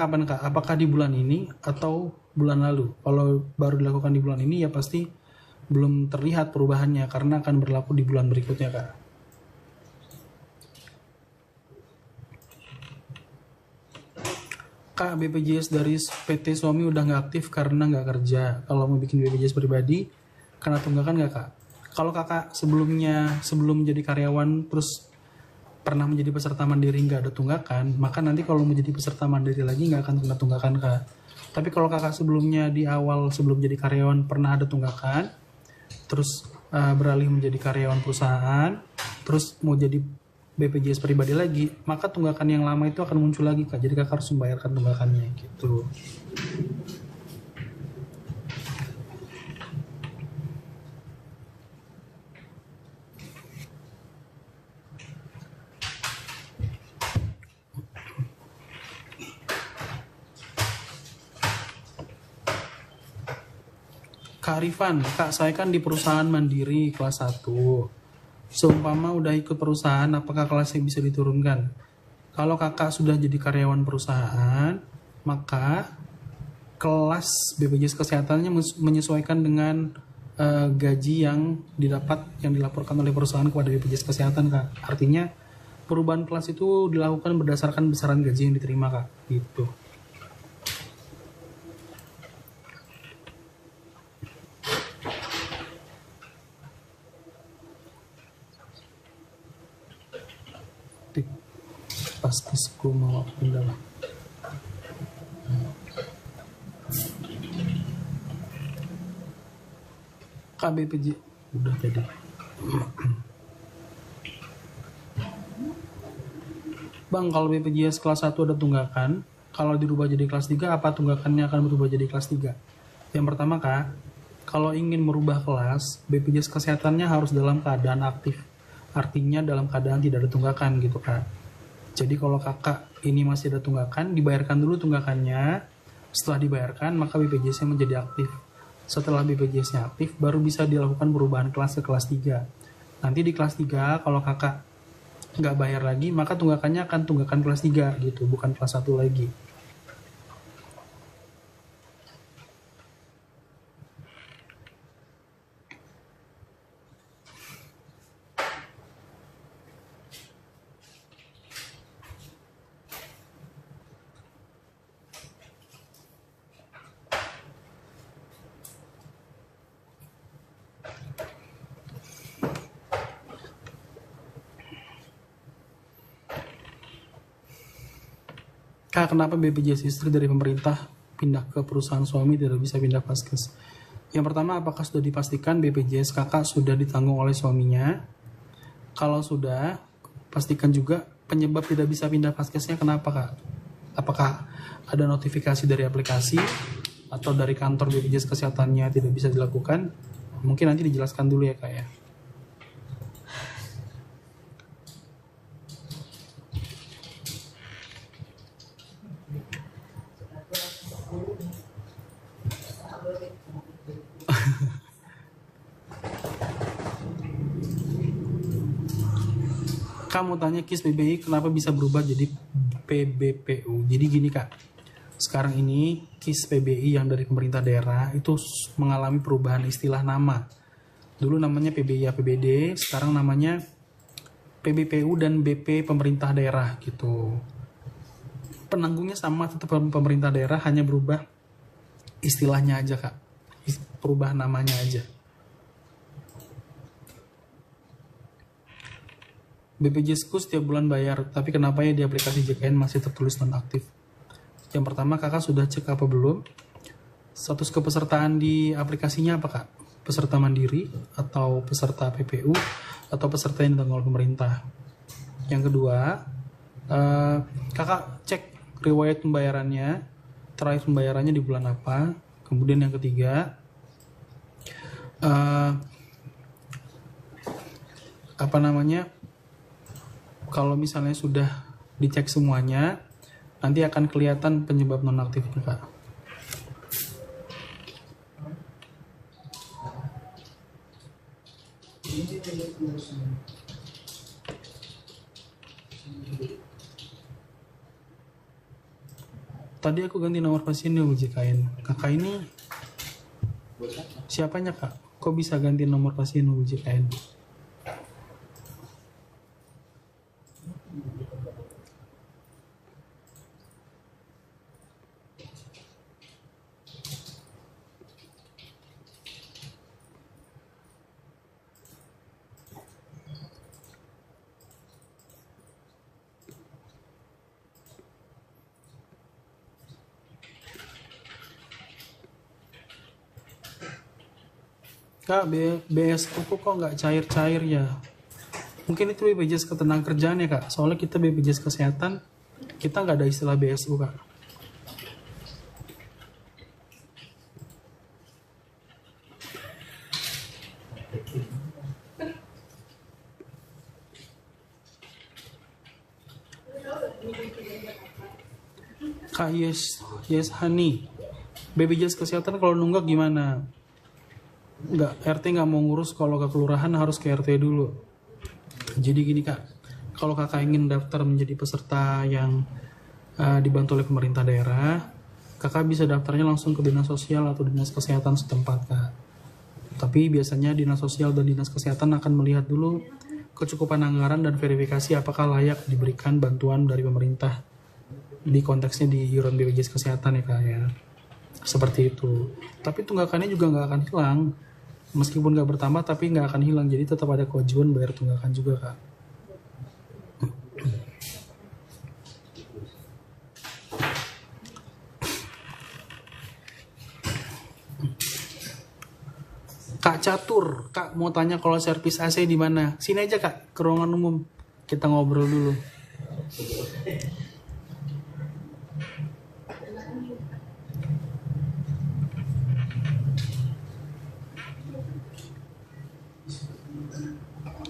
kapan kak? Apakah di bulan ini atau bulan lalu? Kalau baru dilakukan di bulan ini ya pasti belum terlihat perubahannya karena akan berlaku di bulan berikutnya kak. Kak, BPJS dari PT suami udah nggak aktif karena nggak kerja. Kalau mau bikin BPJS pribadi, karena tunggakan nggak kak? Kalau kakak sebelum menjadi karyawan terus pernah menjadi peserta mandiri nggak ada tunggakan, maka nanti kalau menjadi peserta mandiri lagi nggak akan kena tunggakan kak. Tapi kalau kakak sebelumnya di awal sebelum jadi karyawan pernah ada tunggakan, terus beralih menjadi karyawan perusahaan, terus mau jadi BPJS pribadi lagi, maka tunggakan yang lama itu akan muncul lagi kak. Jadi kakak harus membayarkan tunggakannya gitu. Kak Rifan, kak saya kan di perusahaan mandiri kelas 1. Seumpama udah ikut perusahaan, apakah kelasnya bisa diturunkan? Kalau kakak sudah jadi karyawan perusahaan, maka kelas BPJS kesehatannya menyesuaikan dengan gaji yang dilaporkan oleh perusahaan kepada BPJS kesehatan kak. Artinya perubahan kelas itu dilakukan berdasarkan besaran gaji yang diterima kak. Gitu. Paskesku mau pindah. KBPJ udah jadi. Bang, kalau BPJS kelas 1 ada tunggakan, kalau dirubah jadi kelas 3, apa tunggakannya akan berubah jadi kelas 3? Yang pertama kak, kalau ingin merubah kelas, BPJS kesehatannya harus dalam keadaan aktif. Artinya dalam keadaan tidak ada tunggakan gitu kak. Jadi kalau kakak ini masih ada tunggakan, dibayarkan dulu tunggakannya. Setelah dibayarkan, maka BPJS-nya menjadi aktif. Setelah BPJS-nya aktif, baru bisa dilakukan perubahan kelas ke kelas 3. Nanti di kelas 3, kalau kakak nggak bayar lagi, maka tunggakannya akan tunggakan kelas 3 gitu, bukan kelas 1 lagi. Kak, kenapa BPJS istri dari pemerintah pindah ke perusahaan suami tidak bisa pindah paskes? Yang pertama, apakah sudah dipastikan BPJS kakak sudah ditanggung oleh suaminya? Kalau sudah, pastikan juga penyebab tidak bisa pindah paskesnya kenapa kak? Apakah ada notifikasi dari aplikasi atau dari kantor BPJS kesehatannya tidak bisa dilakukan? Mungkin nanti dijelaskan dulu ya kak ya. Kamu tanya KIS PBI kenapa bisa berubah jadi PBPU. Jadi gini kak, sekarang ini KIS PBI yang dari pemerintah daerah itu mengalami perubahan istilah nama. Dulu namanya PBI APBD, sekarang namanya PBPU dan BP pemerintah daerah gitu. Penanggungnya sama, tetap pemerintah daerah, hanya berubah istilahnya aja kak, perubahan namanya aja. BPJS-ku setiap bulan bayar, tapi kenapa ya di aplikasi JKN masih tertulis nonaktif? Yang pertama, kakak sudah cek apa belum? Status kepesertaan di aplikasinya apa kak? Peserta mandiri, atau peserta PPU, atau peserta yang ditanggung oleh pemerintah? Yang kedua, kakak cek riwayat pembayarannya, terakhir pembayarannya di bulan apa? Kemudian yang ketiga, kalau misalnya sudah dicek semuanya, nanti akan kelihatan penyebab nonaktifnya kak. Tadi aku ganti nomor pasiennya UJKN. Kakak ini siapanya kak? Kok bisa ganti nomor pasien UJKN? Kak, BS aku kok nggak cair-cair ya? Mungkin itu BPJS Ketenagakerjaan ya kak. Soalnya kita BPJS Kesehatan, kita nggak ada istilah BSU kak. Kak, yes Hani. BPJS Kesehatan kalau nunggak gimana? Nggak, RT nggak mau ngurus, kalau ke kelurahan harus ke RT dulu. Jadi gini kak, kalau kakak ingin daftar menjadi peserta yang dibantu oleh pemerintah daerah, kakak bisa daftarnya langsung ke dinas sosial atau dinas kesehatan setempat kak. Tapi biasanya dinas sosial dan dinas kesehatan akan melihat dulu kecukupan anggaran dan verifikasi apakah layak diberikan bantuan dari pemerintah. Di konteksnya di iuran BPJS Kesehatan ya kak ya. Seperti itu. Tapi tunggakannya juga nggak akan hilang. Meskipun nggak bertambah tapi nggak akan hilang. Jadi tetap ada kewajiban bayar tunggakan juga kak. Kak Catur, kak mau tanya kalau servis AC di mana? Sini aja kak, ke ruangan umum. Kita ngobrol dulu.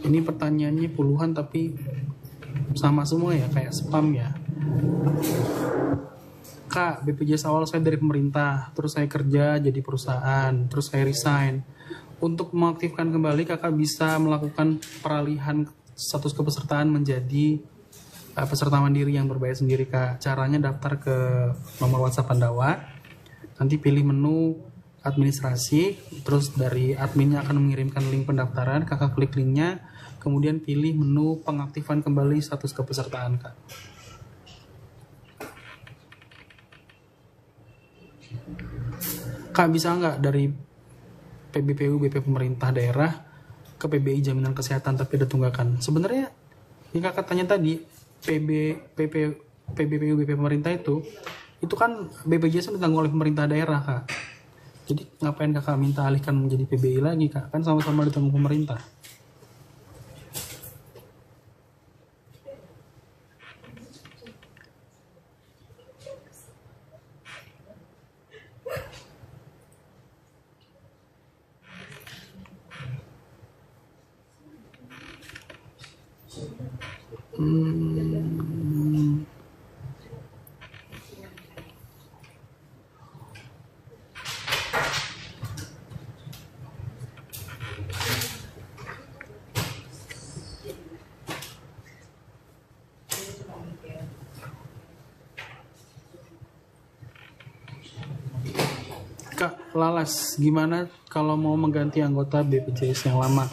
Ini pertanyaannya puluhan tapi sama semua ya, kayak spam ya. Kak, BPJS awal saya dari pemerintah, terus saya kerja jadi perusahaan, terus saya resign. Untuk mengaktifkan kembali, kakak bisa melakukan peralihan status kepesertaan menjadi peserta mandiri yang berbayar sendiri kak. Caranya daftar ke nomor WhatsApp Pandawa, nanti pilih menu administrasi, terus dari adminnya akan mengirimkan link pendaftaran, kakak klik linknya, kemudian pilih menu pengaktifan kembali status kepesertaan kak. Kak, bisa nggak dari PBPU BP pemerintah daerah ke PBI jaminan kesehatan tapi ada tunggakan? Sebenarnya yang kakak tanya tadi, PBPU BP pemerintah itu kan BPJS ditanggung oleh pemerintah daerah kak. Jadi ngapain kakak minta alihkan menjadi PBI lagi kak? Kan sama-sama ditanggung pemerintah. Kak Lalas, gimana kalau mau mengganti anggota BPJS yang lama,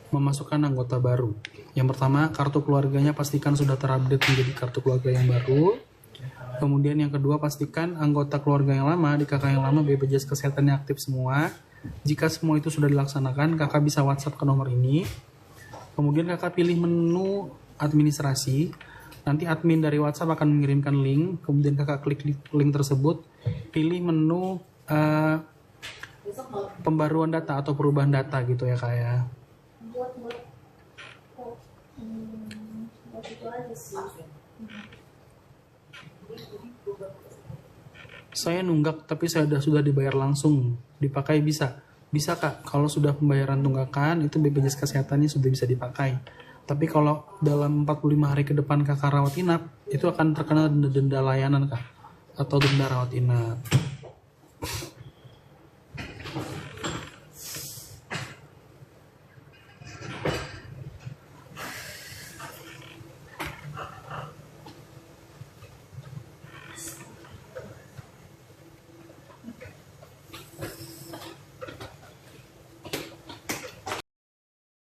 memasukkan anggota baru? Yang pertama, kartu keluarganya pastikan sudah terupdate menjadi kartu keluarga yang baru. Kemudian yang kedua, pastikan anggota keluarga yang lama di kakak yang lama BPJS Kesehatannya aktif semua. Jika semua itu sudah dilaksanakan, kakak bisa WhatsApp ke nomor ini. Kemudian kakak pilih menu administrasi. Nanti admin dari WhatsApp akan mengirimkan link. Kemudian kakak klik link tersebut, pilih menu pembaruan data atau perubahan data gitu ya kak ya. Saya nunggak tapi saya sudah dibayar langsung, dipakai bisa kak. Kalau sudah pembayaran tunggakan itu BPJS Kesehatannya sudah bisa dipakai. Tapi kalau dalam 45 hari ke depan kakak rawat inap, itu akan terkena denda layanan kak, atau denda rawat inap.